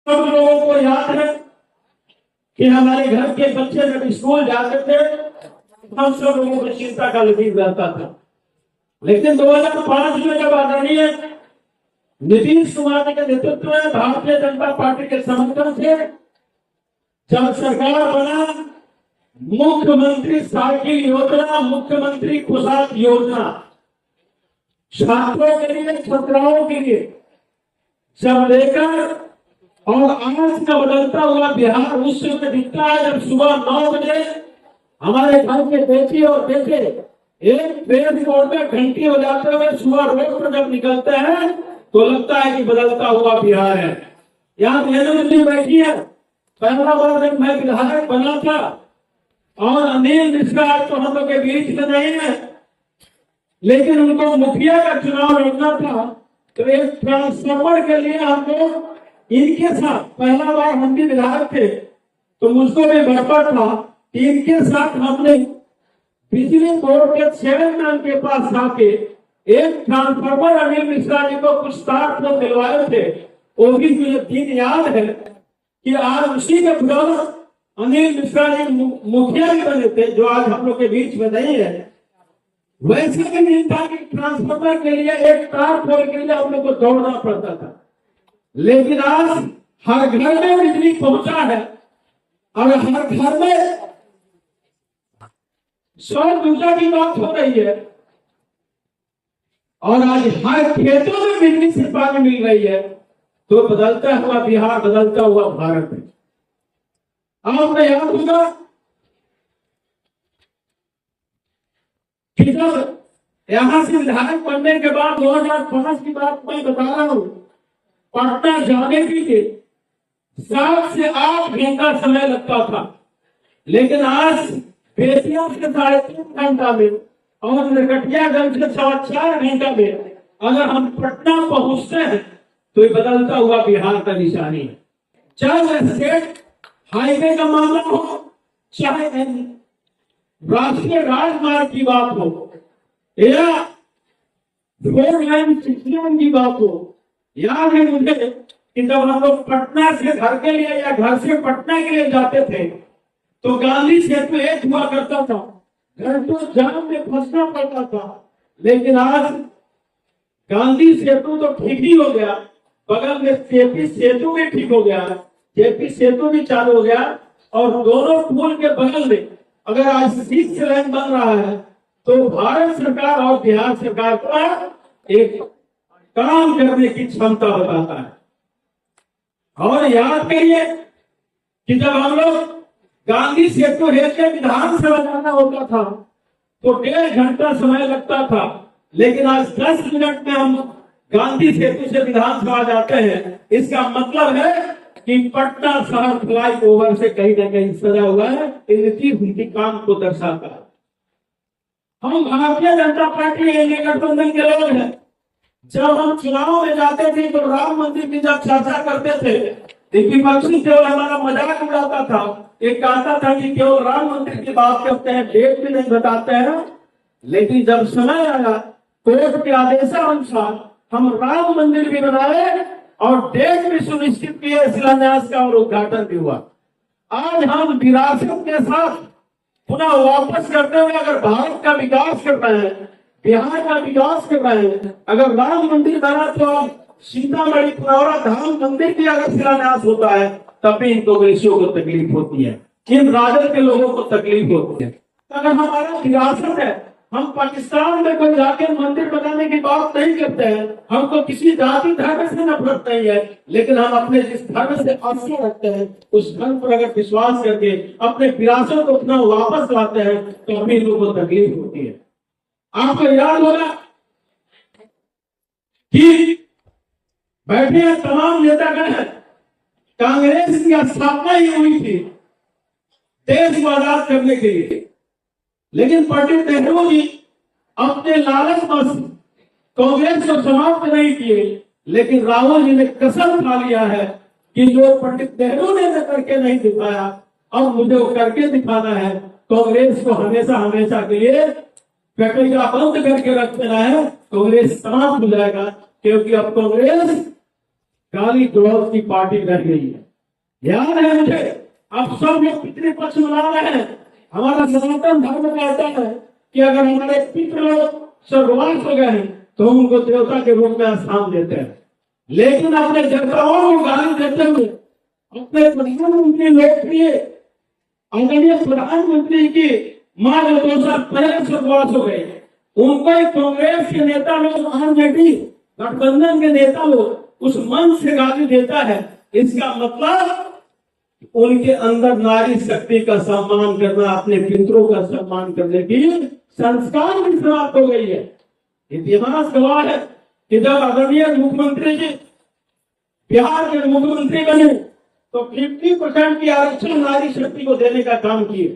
सब लोगों को याद है कि हमारे घर के बच्चे जब स्कूल जाते थे हम सब लोगों को चिंता का लकीर रहता था। लेकिन 2005 में जब आदरणीय नीतीश कुमार के नेतृत्व में भारतीय जनता पार्टी के समर्थन से जब सरकार बना, मुख्यमंत्री साइकिल योजना, मुख्यमंत्री पोशाक योजना, छात्रों के लिए, छात्राओं के लिए जब लेकर और आज का बदलता हुआ बिहार उस समय दिखता है जब सुबह 9 बजे हमारे घर के बेटी और बेटे एक पेड़ रोड में घंटी बजाते हुए सुबह रोड पर जब निकलते हैं तो लगता है कि बदलता हुआ बिहार है। यहाँ नेहरू बैठी है, पहला बार जब मैं विधायक बना था और अनिल मिश्रा तो हम लोग के बीच में नहीं है, लेकिन उनको मुखिया का चुनाव लड़ना था तो एक ट्रांसफार्मर के लिए हम लोग इनके साथ, पहला बार हम भी विधायक थे तो मुझको भी भरपा था, इनके साथ हमने बिजली बोर्ड के चेयरमैन के पास आके एक ट्रांसफार्मर अनिल मिश्रा जी को कुछ तार को दिलवाए थे। वो भी मुझे दिन याद है कि आज उसी के बदौलत अनिल मिश्रा जी मुखिया भी बने थे जो आज हम लोग के बीच में नहीं है। वैसे भी नहीं था कि ट्रांसफार्मर के लिए एक तार फोड़ के लिए हम लोग को दौड़ना पड़ता था, लेकिन आज हर घर में बिजली पहुंचा है और हर घर में सौर ऊर्जा की बात हो रही है और आज हर खेतों में बिजली से पानी मिल रही है। तो बदलता हुआ बिहार, बदलता हुआ भारत है। आपने याद होगा कि जब यहां से विधायक बनने के बाद 2005 की बात मैं बता रहा हूं, पटना जाने के लिए 7 से 8 घंटा समय लगता था, लेकिन आज बेतिया से 3.5 घंटा में और नरकटियागंज से 4.25 घंटा में अगर हम पटना पहुंचते हैं तो ये बदलता हुआ बिहार का निशानी है। चाहे स्टेट हाईवे का मामला हो, चाहे राष्ट्रीय राजमार्ग की बात हो या 4 लाइन 6 लाइन की बात हो। याद है मुझे कि जब हम लोग पटना से घर के लिए या घर से पटना के लिए जाते थे तो गांधी सेतु एक हुआ करता था, घंटों जाम में फंसना पड़ता था, लेकिन आज गांधी सेतु तो ठीक ही हो गया, बगल में जेपी सेतु भी ठीक हो गया, जेपी सेतु भी चालू हो गया और दोनों पुल के बगल में अगर आज 6 लाइन बन रहा है तो भारत सरकार और बिहार सरकार का एक काम करने की क्षमता बताता है। और याद करिए कि जब हम लोग गांधी सेतु रेलवे विधानसभा जाना होता था तो 1.5 घंटा समय लगता था, लेकिन आज 10 मिनट में हम गांधी सेतु से विधानसभा जाते हैं। इसका मतलब है कि पटना शहर फ्लाई ओवर से कहीं ना कहीं सजा हुआ है। नीतीश उनकी काम को दर्शाता है। हम भारतीय जनता पार्टी गठबंधन के लोग हैं। जब हम चुनाव में जाते थे तो राम मंदिर की जब चर्चा करते थे, विपक्षी केवल हमारा मजाक उड़ाता था, एक कहता था कि केवल राम मंदिर की बात करते हैं, डेट भी नहीं बताते हैं। लेकिन जब समय आया कोर्ट के आदेशानुसार हम राम मंदिर भी बनाए और डेट भी सुनिश्चित किए, शिलान्यास का और उद्घाटन भी हुआ। आज हम विरासत के साथ पुनः वापस करते हुए अगर भारत का विकास कर रहे हैं, बिहार का विकास कर रहे हैं, अगर राम मंदिर बना तो अब सीतामढ़ी पुनौरा धाम मंदिर की अगर शिलान्यास होता है तब भी इन कांग्रेसियों को तकलीफ होती है, इन राजद के लोगों को तकलीफ होती है। अगर हमारा विरासत है, हम पाकिस्तान में कोई जाकर मंदिर बनाने की बात नहीं करते हैं, हमको किसी जाति धर्म से नफरत नहीं है, लेकिन हम अपने जिस धर्म से आस्था रखते हैं उस धर्म पर अगर विश्वास करके अपने विरासत को अपना वापस लाते हैं तो हमें लोगों को तकलीफ होती है। आपको याद होगा कि बैठे तमाम नेतागण हैं, कांग्रेस की स्थापना ही हुई थी देश को आजाद करने के लिए, लेकिन पंडित नेहरू जी अपने लालच बस कांग्रेस को समाप्त नहीं किए, लेकिन राहुल जी ने कसम खा लिया है कि जो पंडित नेहरू ने करके नहीं दिखाया अब मुझे वो करके दिखाना है। कांग्रेस को हमेशा हमेशा के लिए कटोरा बंद करके रख देना है, कांग्रेस समाप्त हो जाएगा, क्योंकि अब कांग्रेस गाली गलौज की पार्टी रह गई है। याद है मुझे, अब सब लोग पितृपक्ष मना रहे हैं। हमारा सनातन धर्म कहता है कि अगर हमारे पितृ लोग स्वर्गवास हो गए हैं तो हम उनको देवता के रूप में स्थान देते हैं, लेकिन अपने जनताओं को गाली देते हुए अपने प्रधानमंत्री लोकप्रिय आदरणीय प्रधानमंत्री की मां जो 2 साल पहले स्वर्गवास हो गए, उनको कांग्रेस के नेता लोग, आरजेडी गठबंधन के नेता लोग उस मंच से गाली देता है। इसका मतलब उनके अंदर नारी शक्ति का सम्मान करना, अपने पितरों का सम्मान करने की संस्कार भी समाप्त हो गई है। इतिहास गवाह है कि जब आदरणीय मुख्यमंत्री जी बिहार के मुख्यमंत्री बने तो 50% की आरक्षण नारी शक्ति को देने का काम किए।